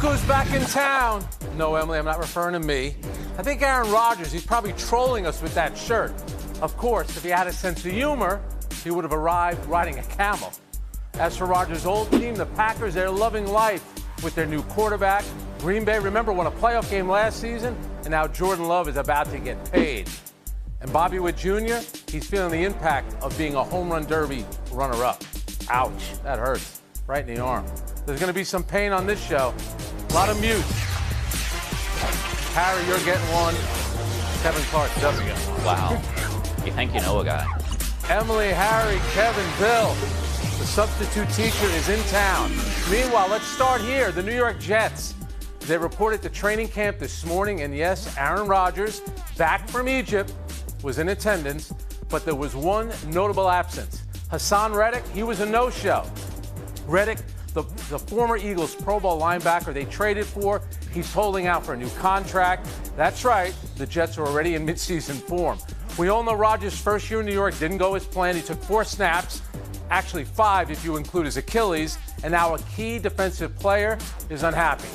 who's back in town. No, Emily, I'm not referring to me. I think Aaron Rodgers, he's probably trolling us with that shirt. Of course, if he had a sense of humor, he would have arrived riding a camel. As for Rodgers' old team, the Packers, they're loving life with their new quarterback. Green Bay, remember, won a playoff game last season, and now Jordan Love is about to get paid. And Bobby Witt Jr., he's feeling the impact of being a home run derby runner-up. Ouch, that hurts, right in the arm. There's going to be some pain on this show. A lot of mutes. Harry, you're getting one. Kevin Clark doesn't get one. Wow. You think you know a guy. Emily, Harry, Kevin, Bill. The substitute teacher is in town. Meanwhile, let's start here. The New York Jets. They reported to training camp this morning, and yes, Aaron Rodgers, back from Egypt, was in attendance, but there was one notable absence. Hassan Reddick, he was a no-show. Reddick, the former Eagles Pro Bowl linebacker they traded for, he's holding out for a new contract. That's right, the Jets are already in midseason form. We all know Rodgers' first year in New York didn't go as planned. He took 4 snaps, actually 5 if you include his Achilles, and now a key defensive player is unhappy.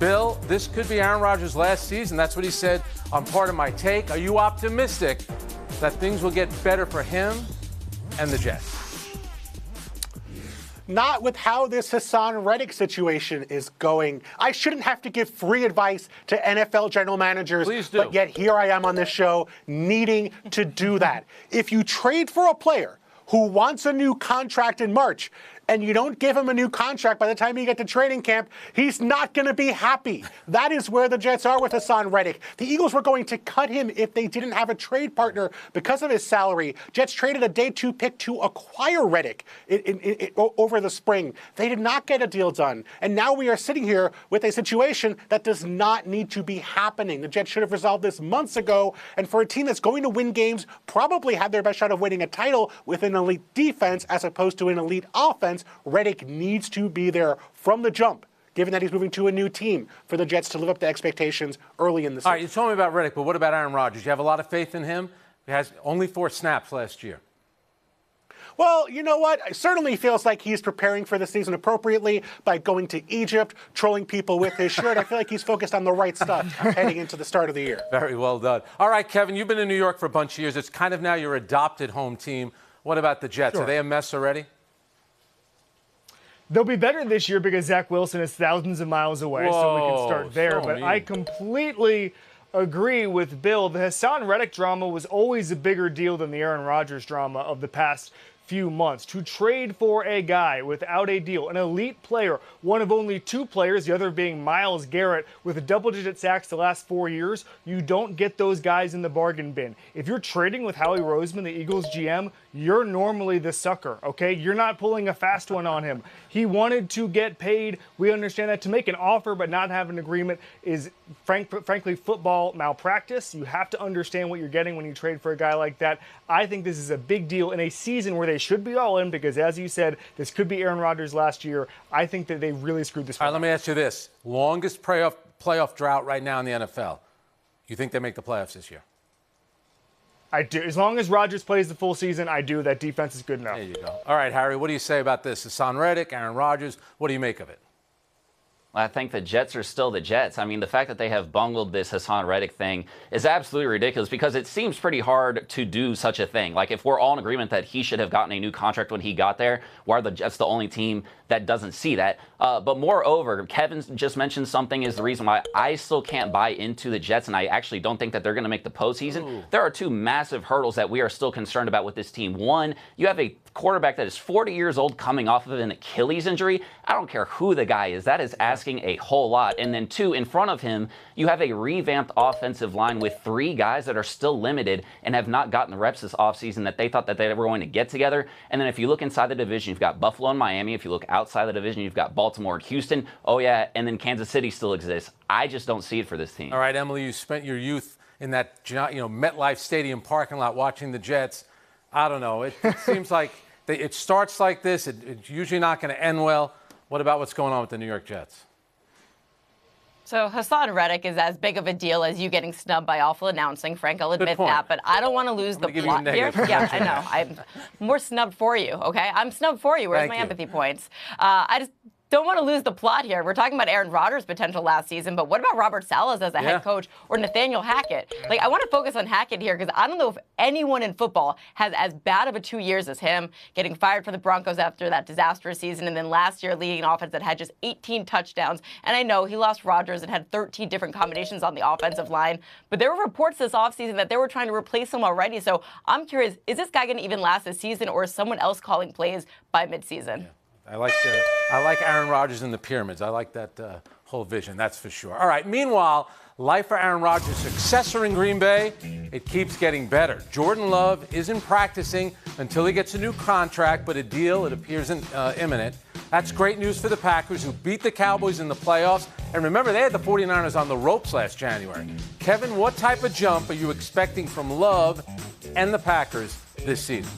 Bill, this could be Aaron Rodgers' last season. That's what he said on Part of My Take. Are you optimistic that things will get better for him and the Jets? Not with how this Hassan Reddick situation is going. I shouldn't have to give free advice to NFL general managers, Please do. But yet here I am on this show needing to do that. If you trade for a player who wants a new contract in March, and you don't give him a new contract by the time you get to training camp, he's not going to be happy. That is where the Jets are with Hassan Reddick. The Eagles were going to cut him if they didn't have a trade partner because of his salary. Jets traded a day 2 pick to acquire Reddick over the spring. They did not get a deal done. And now we are sitting here with a situation that does not need to be happening. The Jets should have resolved this months ago. And for a team that's going to win games, probably have their best shot of winning a title with an elite defense as opposed to an elite offense, Reddick needs to be there from the jump, given that he's moving to a new team, for the Jets to live up to expectations early in the season. All right, you told me about Reddick, but what about Aaron Rodgers? You have a lot of faith in him? He has only 4 snaps last year. Well, you know what? It certainly feels like he's preparing for the season appropriately by going to Egypt, trolling people with his shirt. I feel like he's focused on the right stuff heading into the start of the year. Very well done. All right, Kevin, you've been in New York for a bunch of years. It's kind of now your adopted home team. What about the Jets? Sure. Are they a mess already? They'll be better this year because Zach Wilson is thousands of miles away, so we can start there. But mean. I completely agree with Bill. The Hassan Reddick drama was always a bigger deal than the Aaron Rodgers drama of the past few months. To trade for a guy without a deal, an elite player, one of only 2 players, the other being Myles Garrett, with double-digit sacks the last 4 years, you don't get those guys in the bargain bin. If you're trading with Howie Roseman, the Eagles GM, you're normally the sucker, okay? You're not pulling a fast one on him. He wanted to get paid. We understand that. To make an offer but not have an agreement is, frankly, football malpractice. You have to understand what you're getting when you trade for a guy like that. I think this is a big deal in a season where they should be all in because, as you said, this could be Aaron Rodgers last year. I think that they really screwed this one. All right, let me ask you this. Longest playoff drought right now in the NFL. You think they make the playoffs this year? I do. As long as Rodgers plays the full season, I do. That defense is good enough. There you go. All right, Harry, what do you say about this? Hassan Reddick, Aaron Rodgers, what do you make of it? I think the Jets are still the Jets. I mean, the fact that they have bungled this Hassan Reddick thing is absolutely ridiculous because it seems pretty hard to do such a thing. Like, if we're all in agreement that he should have gotten a new contract when he got there, why are the Jets the only team that doesn't see that? But moreover, Kevin just mentioned something is the reason why I still can't buy into the Jets, and I actually don't think that they're going to make the postseason. Ooh. There are 2 massive hurdles that we are still concerned about with this team. One, you have a quarterback that is 40 years old coming off of an Achilles injury. I don't care who the guy is. That is asking a whole lot. And then 2, in front of him, you have a revamped offensive line with 3 guys that are still limited and have not gotten the reps this offseason that they thought that they were going to get together. And then if you look inside the division, you've got Buffalo and Miami. If you look outside the division, you've got Baltimore and Houston. Oh, yeah, and then Kansas City still exists. I just don't see it for this team. All right, Emily, you spent your youth in that MetLife Stadium parking lot watching the Jets. I don't know. It seems like it starts like this. It's usually not going to end well. What about what's going on with the New York Jets? So Hassan Reddick is as big of a deal as you getting snubbed by awful announcing. Frank, I'll admit that, but I don't want to lose the plot here. Yeah, I know. I'm more snubbed for you, okay? I'm snubbed for you. Where's my empathy points? I just don't want to lose the plot here. We're talking about Aaron Rodgers' potential last season, but what about Robert Saleh as a head coach or Nathaniel Hackett? Like, I want to focus on Hackett here because I don't know if anyone in football has as bad of a 2 years as him, getting fired for the Broncos after that disastrous season, and then last year leading an offense that had just 18 touchdowns. And I know he lost Rodgers and had 13 different combinations on the offensive line, but there were reports this offseason that they were trying to replace him already. So I'm curious, is this guy going to even last this season, or is someone else calling plays by midseason? Yeah. I like Aaron Rodgers in the pyramids. I like that whole vision, that's for sure. All right, meanwhile, life for Aaron Rodgers' successor in Green Bay, it keeps getting better. Jordan Love isn't practicing until he gets a new contract, but a deal, it appears, imminent. That's great news for the Packers, who beat the Cowboys in the playoffs. And remember, they had the 49ers on the ropes last January. Kevin, what type of jump are you expecting from Love and the Packers this season?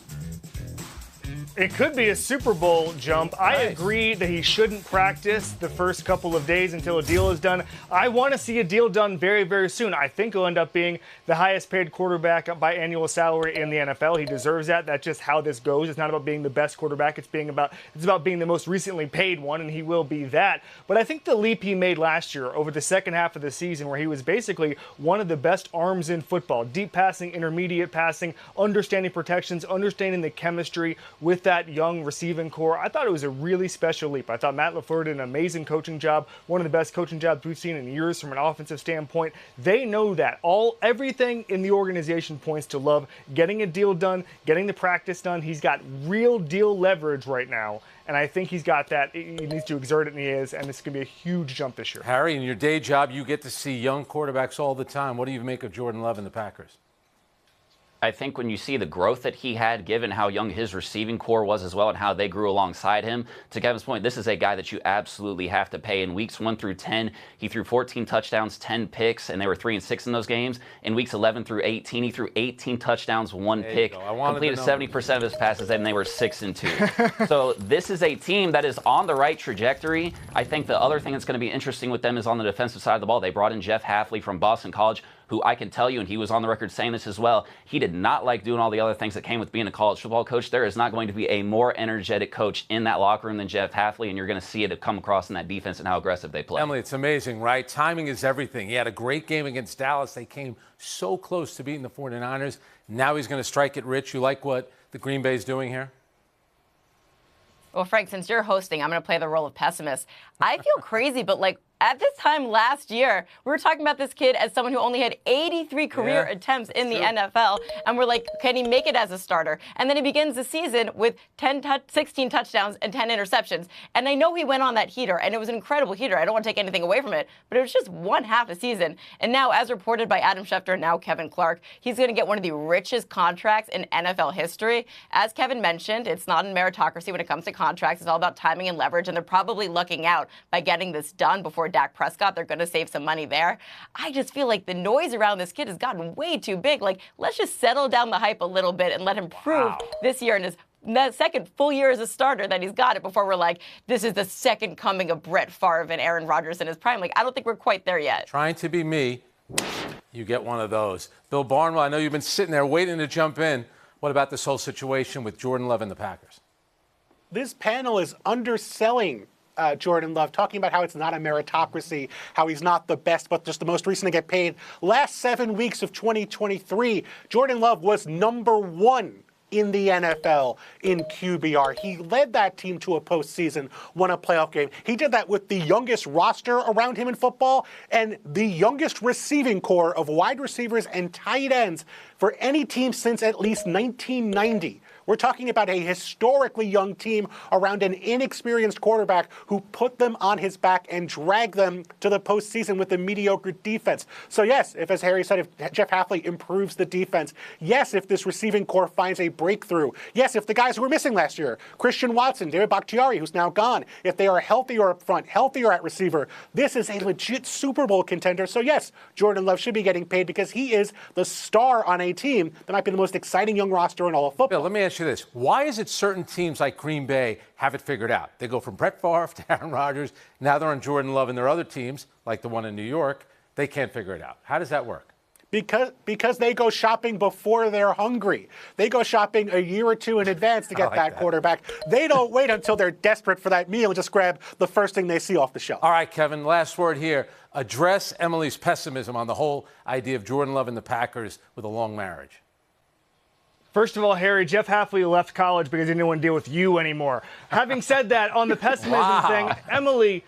It could be a Super Bowl jump. I agree that he shouldn't practice the first couple of days until a deal is done. I want to see a deal done very, very soon. I think he'll end up being the highest paid quarterback by annual salary in the NFL. He deserves that. That's just how this goes. It's not about being the best quarterback. It's about being the most recently paid one, and he will be that. But I think the leap he made last year over the second half of the season, where he was basically one of the best arms in football, deep passing, intermediate passing, understanding protections, understanding the chemistry with that young receiving core. I thought it was a really special leap. I thought Matt LaFleur did an amazing coaching job, one of the best coaching jobs we've seen in years from an offensive standpoint. They know that. Everything in the organization points to Love getting a deal done, getting the practice done. He's got real deal leverage right now, and I think he's got that. He needs to exert it, and he is, and it's going to be a huge jump this year. Harry, in your day job, you get to see young quarterbacks all the time. What do you make of Jordan Love and the Packers? I think when you see the growth that he had, given how young his receiving core was as well and how they grew alongside him, to Kevin's point, this is a guy that you absolutely have to pay. In weeks 1 through 10, he threw 14 touchdowns, 10 picks, and they were 3 and 6 in those games. In weeks 11 through 18, he threw 18 touchdowns, 1 pick, completed 70% of his passes, and they were 6 and 2. So this is a team that is on the right trajectory. I think the other thing that's going to be interesting with them is on the defensive side of the ball. They brought in Jeff Hafley from Boston College, who I can tell you, and he was on the record saying this as well, he did not like doing all the other things that came with being a college football coach. There is not going to be a more energetic coach in that locker room than Jeff Hafley, and you're going to see it come across in that defense and how aggressive they play. Emily, it's amazing, right? Timing is everything. He had a great game against Dallas. They came so close to beating the 49ers. Now he's going to strike it rich. You like what the Green Bay is doing here? Well, Frank, since you're hosting, I'm going to play the role of pessimist. I feel crazy, but at this time last year, we were talking about this kid as someone who only had 83 career attempts in the NFL. And we're like, can he make it as a starter? And then he begins the season with 16 touchdowns and 10 interceptions. And I know he went on that heater, and it was an incredible heater. I don't want to take anything away from it, but it was just one half a season. And now, as reported by Adam Schefter and now Kevin Clark, he's going to get one of the richest contracts in NFL history. As Kevin mentioned, it's not a meritocracy when it comes to contracts. It's all about timing and leverage, and they're probably lucking out by getting this done before Dak Prescott. They're going to save some money there. I just feel like the noise around this kid has gotten way too big. Let's just settle down the hype a little bit and let him prove this year in his second full year as a starter that he's got it before we're like, this is the second coming of Brett Favre and Aaron Rodgers in his prime. I don't think we're quite there yet. Trying to be me, you get one of those. Bill Barnwell, I know you've been sitting there waiting to jump in. What about this whole situation with Jordan Love and the Packers? This panel is underselling Jordan Love, talking about how it's not a meritocracy, how he's not the best, but just the most recent to get paid. Last 7 weeks of 2023, Jordan Love was #1 in the NFL in QBR. He led that team to a postseason, won a playoff game. He did that with the youngest roster around him in football and the youngest receiving core of wide receivers and tight ends for any team since at least 1990. We're talking about a historically young team around an inexperienced quarterback who put them on his back and dragged them to the postseason with a mediocre defense. So yes, if, as Harry said, if Jeff Hafley improves the defense, yes, if this receiving core finds a breakthrough, yes, if the guys who were missing last year, Christian Watson, David Bakhtiari, who's now gone, if they are healthier up front, healthier at receiver, this is a legit Super Bowl contender. So yes, Jordan Love should be getting paid because he is the star on a team that might be the most exciting young roster in all of football. Bill, let me ask you this. Why is it certain teams like Green Bay have it figured out? They go from Brett Favre to Aaron Rodgers. Now they're on Jordan Love, and their other teams, like the one in New York, they can't figure it out. How does that work? Because they go shopping before they're hungry. They go shopping a year or two in advance to get that quarterback. They don't wait until they're desperate for that meal and just grab the first thing they see off the shelf. All right, Kevin, last word here. Address Emily's pessimism on the whole idea of Jordan Love and the Packers with a long marriage. First of all, Harry, Jeff Hafley left college because he didn't want to deal with you anymore. Having said that, on the pessimism thing, Emily,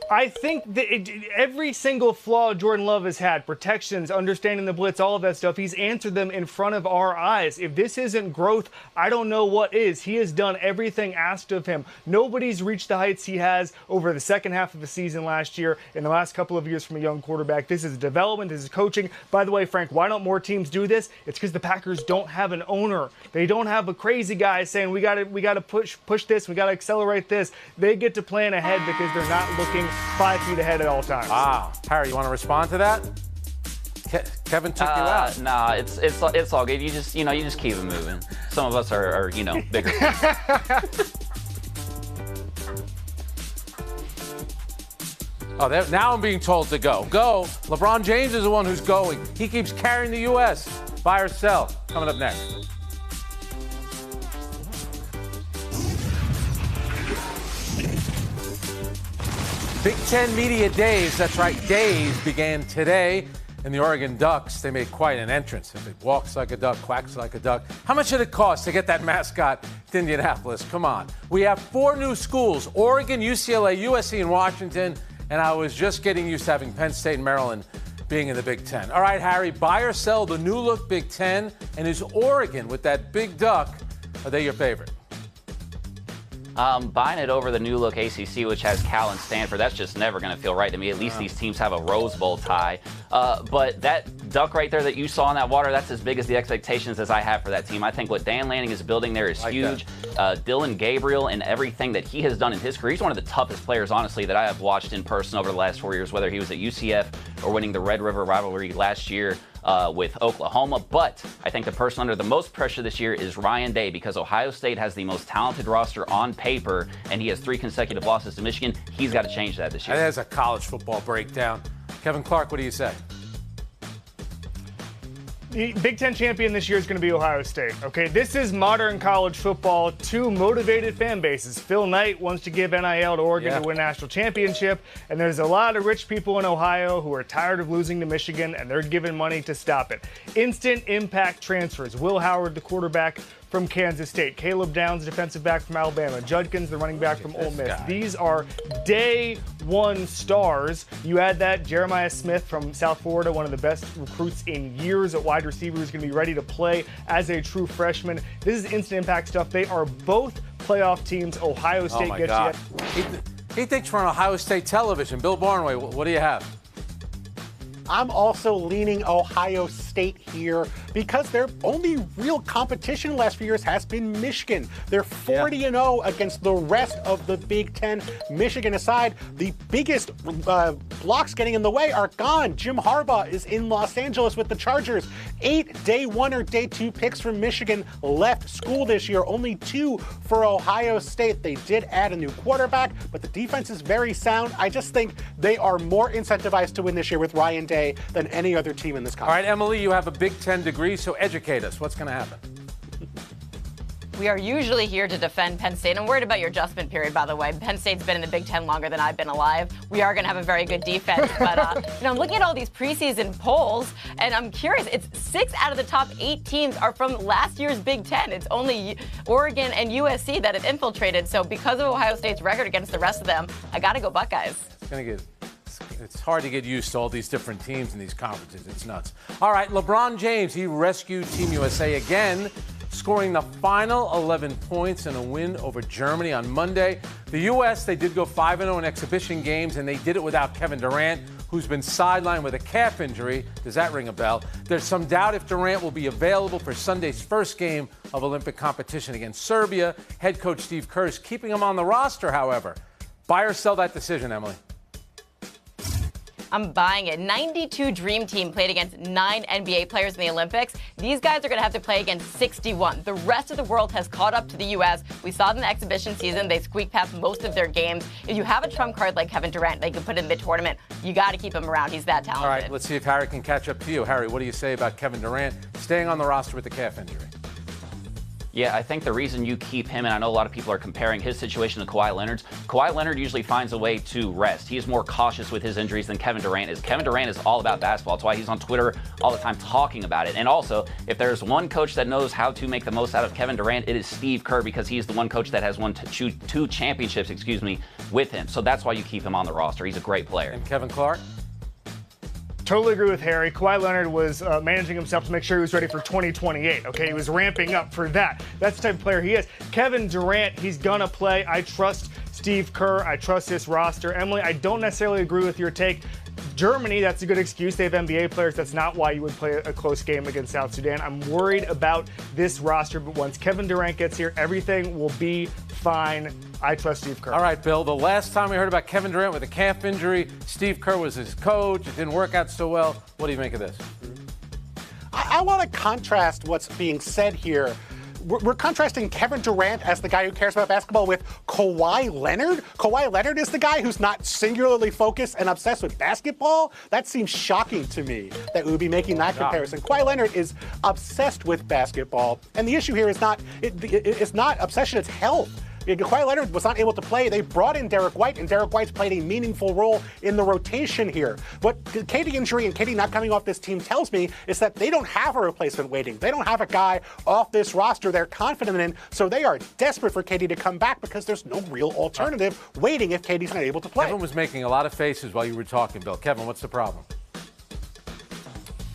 I think that every single flaw Jordan Love has had, protections, understanding the blitz, all of that stuff, he's answered them in front of our eyes. If this isn't growth, I don't know what is. He has done everything asked of him. Nobody's reached the heights he has over the second half of the season last year, in the last couple of years from a young quarterback. This is development, this is coaching. By the way, Frank, why don't more teams do this? It's because the Packers don't have an owner. They don't have a crazy guy saying, we got to push this, we got to accelerate this. They get to plan ahead because they're not looking 5 feet ahead at all times. Ah, Harry, you want to respond to that? Kevin took you out. Nah, it's all good. You just keep it moving. Some of us are bigger. Now I'm being told to go. Go. LeBron James is the one who's going. He keeps carrying the U.S. Buy or sell. Coming up next. Big Ten Media Days, that's right, days began today. And the Oregon Ducks, they made quite an entrance. If it walks like a duck, quacks like a duck. How much did it cost to get that mascot to Indianapolis? Come on. We have 4 new schools, Oregon, UCLA, USC, and Washington. And I was just getting used to having Penn State and Maryland being in the Big Ten. All right, Harry, buy or sell the new look Big Ten? And is Oregon, with that big duck, are they your favorite? Buying it over the new look ACC, which has Cal and Stanford, that's just never going to feel right to me. At least these teams have a Rose Bowl tie. But that duck right there that you saw in that water, that's as big as the expectations as I have for that team. I think what Dan Lanning is building there is huge. Dylan Gabriel and everything that he has done in his career, he's one of the toughest players, honestly, that I have watched in person over the last 4 years, whether he was at UCF or winning the Red River rivalry last year with Oklahoma. But I think the person under the most pressure this year is Ryan Day, because Ohio State has the most talented roster on paper, and he has 3 consecutive losses to Michigan. He's got to change that this year. That is a college football breakdown. Kevin Clark, what do you say? The Big Ten champion this year is going to be Ohio State. Okay, this is modern college football. 2 motivated fan bases. Phil Knight wants to give NIL to Oregon to win national championship, and there's a lot of rich people in Ohio who are tired of losing to Michigan, and they're giving money to stop it. Instant impact transfers. Will Howard, the quarterback from Kansas State. Caleb Downs, defensive back from Alabama. Judkins, the running back from Ole Miss. These are day 1 stars. You add that, Jeremiah Smith from South Florida, one of the best recruits in years at wide receiver, who's going to be ready to play as a true freshman. This is instant impact stuff. They are both playoff teams. Ohio State gets you. He thinks we're on Ohio State television. Bill Barnway, what do you have? I'm also leaning Ohio State here because their only real competition in the last few years has been Michigan. They're 40-0 against the rest of the Big Ten. Michigan aside, the biggest blocks getting in the way are gone. Jim Harbaugh is in Los Angeles with the Chargers. 8 day 1 or day 2 picks from Michigan left school this year. Only 2 for Ohio State. They did add a new quarterback, but the defense is very sound. I just think they are more incentivized to win this year with Ryan Day than any other team in this conference. All right, Emily, you have a Big Ten degree, so educate us. What's going to happen? We are usually here to defend Penn State. I'm worried about your adjustment period, by the way. Penn State's been in the Big Ten longer than I've been alive. We are going to have a very good defense. But I'm looking at all these preseason polls, and I'm curious. It's 6 out of the top 8 teams are from last year's Big Ten. It's only Oregon and USC that have infiltrated. So because of Ohio State's record against the rest of them, I got to go Buckeyes. It's hard to get used to all these different teams in these conferences. It's nuts. All right, LeBron James, he rescued Team USA again, scoring the final 11 points in a win over Germany on Monday. The U.S., they did go 5-0 in exhibition games, and they did it without Kevin Durant, who's been sidelined with a calf injury. Does that ring a bell? There's some doubt if Durant will be available for Sunday's first game of Olympic competition against Serbia. Head coach Steve Kerr is keeping him on the roster, however. Buy or sell that decision, Emily? I'm buying it. 92 Dream Team played against 9 NBA players in the Olympics. These guys are going to have to play against 61. The rest of the world has caught up to the U.S. We saw it in the exhibition season. They squeaked past most of their games. If you have a trump card like Kevin Durant, they can put in the tournament. You got to keep him around. He's that talented. All right, let's see if Harry can catch up to you. Harry, what do you say about Kevin Durant staying on the roster with the calf injury? Yeah, I think the reason you keep him, and I know a lot of people are comparing his situation to Kawhi Leonard's, Kawhi Leonard usually finds a way to rest. He is more cautious with his injuries than Kevin Durant is. Kevin Durant is all about basketball. That's why he's on Twitter all the time talking about it. And also, if there's one coach that knows how to make the most out of Kevin Durant, it is Steve Kerr, because he's the one coach that has won two championships, with him. So that's why you keep him on the roster. He's a great player. And Kevin Clark? Totally agree with Harry. Kawhi Leonard was managing himself to make sure he was ready for 2028. Okay, he was ramping up for that. That's the type of player he is. Kevin Durant, he's gonna play. I trust Steve Kerr. I trust this roster. Emily, I don't necessarily agree with your take. Germany, that's a good excuse. They have NBA players. That's not why you would play a close game against South Sudan. I'm worried about this roster, but once Kevin Durant gets here, everything will be fine. I trust Steve Kerr. All right, Bill, the last time we heard about Kevin Durant with a calf injury, Steve Kerr was his coach. It didn't work out so well. What do you make of this? I want to contrast what's being said here. We're contrasting Kevin Durant as the guy who cares about basketball with Kawhi Leonard. Kawhi Leonard is the guy who's not singularly focused and obsessed with basketball. That seems shocking to me that we would be making that comparison. Kawhi Leonard is obsessed with basketball, and the issue here is not it's not obsession; it's health. Kawhi Leonard was not able to play. They brought in Derek White, and Derek White's played a meaningful role in the rotation here. What KD injury and KD not coming off this team tells me is that they don't have a replacement waiting. They don't have a guy off this roster they're confident in, so they are desperate for KD to come back because there's no real alternative waiting if KD's not able to play. Kevin was making a lot of faces while you were talking, Bill. Kevin, what's the problem?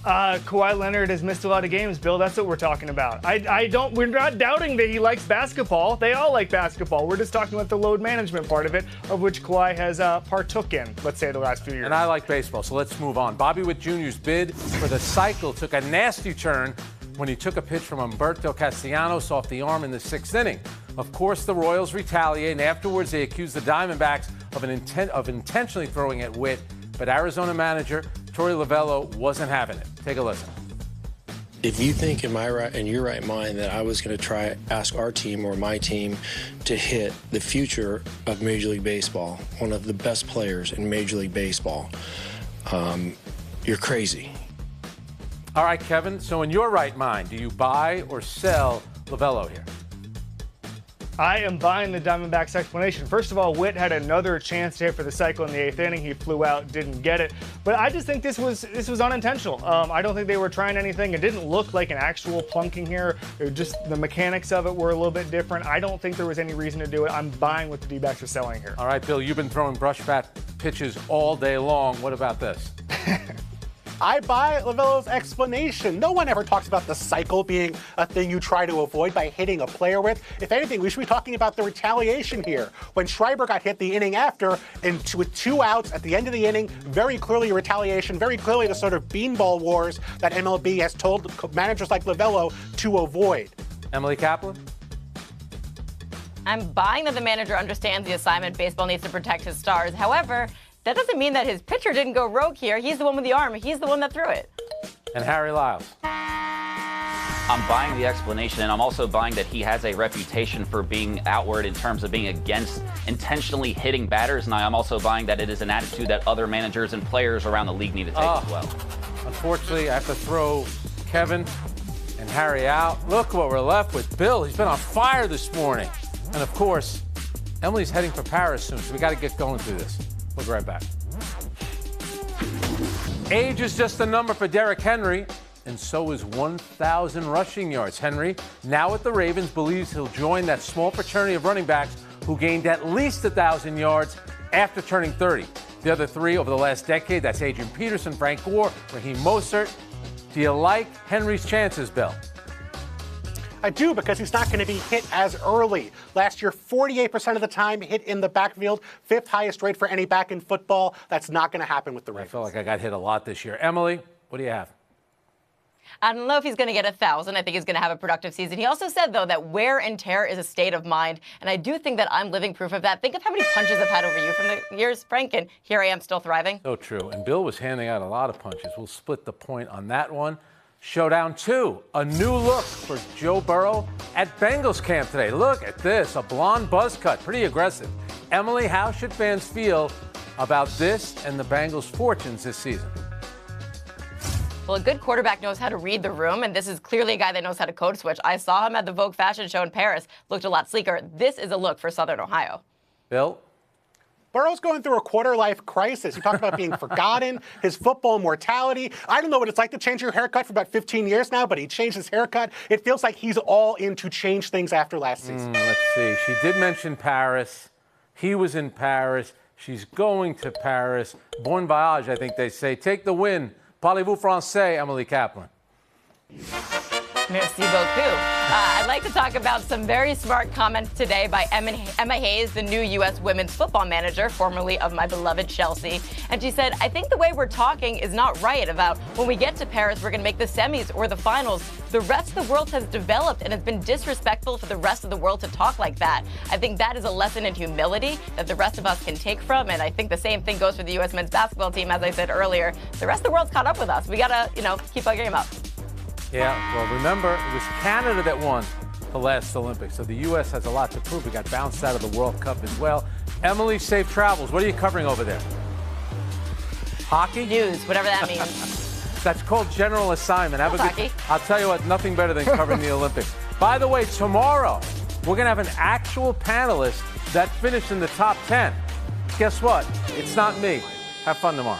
Kawhi Leonard has missed a lot of games, Bill. That's what we're talking about. We're not doubting that he likes basketball. They all like basketball. We're just talking about the load management part of it, of which Kawhi has partook in, let's say, the last few years. And I like baseball, so let's move on. Bobby Witt Jr.'s bid for the cycle took a nasty turn when he took a pitch from Humberto Castellanos off the arm in the 6th inning. Of course, the Royals retaliate, and afterwards they accuse the Diamondbacks of intentionally throwing at Witt, but Arizona manager Torey Lovullo wasn't having it. Take a listen. If you think in your right mind that I was going to ask our team or my team to hit the future of Major League Baseball, one of the best players in Major League Baseball, you're crazy. All right, Kevin, so in your right mind, do you buy or sell Lovullo here? I am buying the Diamondbacks explanation. First of all, Witt had another chance to hit for the cycle in the 8th inning. He flew out, didn't get it. But I just think this was unintentional. I don't think they were trying anything. It didn't look like an actual plunking here. It was just the mechanics of it were a little bit different. I don't think there was any reason to do it. I'm buying what the D-backs are selling here. All right, Bill, you've been throwing brush bat pitches all day long. What about this? I buy Lovullo's explanation. No one ever talks about the cycle being a thing you try to avoid by hitting a player with. If anything, we should be talking about the retaliation here. When Schreiber got hit the inning after, with 2 outs at the end of the inning, very clearly a retaliation, very clearly the sort of beanball wars that MLB has told managers like Lovullo to avoid. Emily Kaplan? I'm buying that the manager understands the assignment. Baseball needs to protect his stars. However, that doesn't mean that his pitcher didn't go rogue here. He's the one with the arm. He's the one that threw it. And Harry Lyles. I'm buying the explanation, and I'm also buying that he has a reputation for being outward in terms of being against intentionally hitting batters, and I'm also buying that it is an attitude that other managers and players around the league need to take as well. Unfortunately, I have to throw Kevin and Harry out. Look what we're left with. Bill, he's been on fire this morning. And of course, Emily's heading for Paris soon, so we got to get going through this. We'll be right back. Age is just a number for Derrick Henry, and so is 1,000 rushing yards. Henry, now with the Ravens, believes he'll join that small fraternity of running backs who gained at least 1,000 yards after turning 30. The other 3 over the last decade, that's Adrian Peterson, Frank Gore, Raheem Mostert. Do you like Henry's chances, Bill? I do, because he's not going to be hit as early. Last year, 48% of the time hit in the backfield, 5th highest rate for any back in football. That's not going to happen with the Ravens. I feel like I got hit a lot this year. Emily, what do you have? I don't know if he's going to get 1,000. I think he's going to have a productive season. He also said, though, that wear and tear is a state of mind. And I do think that I'm living proof of that. Think of how many punches I've had over you from the years, Frank, and here I am still thriving. So true. And Bill was handing out a lot of punches. We'll split the point on that one. Showdown 2, a new look for Joe Burrow at Bengals camp today. Look at this, a blonde buzz cut, pretty aggressive. Emily, how should fans feel about this and the Bengals' fortunes this season? Well, a good quarterback knows how to read the room, and this is clearly a guy that knows how to code switch. I saw him at the Vogue fashion show in Paris. Looked a lot sleeker. This is a look for Southern Ohio. Bill? Burrow's going through a quarter-life crisis. He talked about being forgotten, his football mortality. I don't know what it's like to change your haircut for about 15 years now, but he changed his haircut. It feels like he's all in to change things after last season. Let's see. She did mention Paris. He was in Paris. She's going to Paris. Bon voyage, I think they say. Take the win. Parlez-vous français, Emily Kaplan? Merci beaucoup. I'd like to talk about some very smart comments today by Emma Hayes, the new U.S. women's football manager, formerly of my beloved Chelsea. And she said, I think the way we're talking is not right about when we get to Paris, we're going to make the semis or the finals. The rest of the world has developed, and it's been disrespectful for the rest of the world to talk like that. I think that is a lesson in humility that the rest of us can take from. And I think the same thing goes for the U.S. men's basketball team. As I said earlier, the rest of the world's caught up with us. We got to, keep our game up. Yeah, well, remember, it was Canada that won the last Olympics, so the U.S. has a lot to prove. We got bounced out of the World Cup as well. Emily, safe travels. What are you covering over there? Hockey? News, whatever that means. That's called general assignment. Have a Hockey. good. I'll tell you what, nothing better than covering the Olympics. By the way, tomorrow, we're going to have an actual panelist that finished in the top 10. Guess what? It's not me. Have fun tomorrow.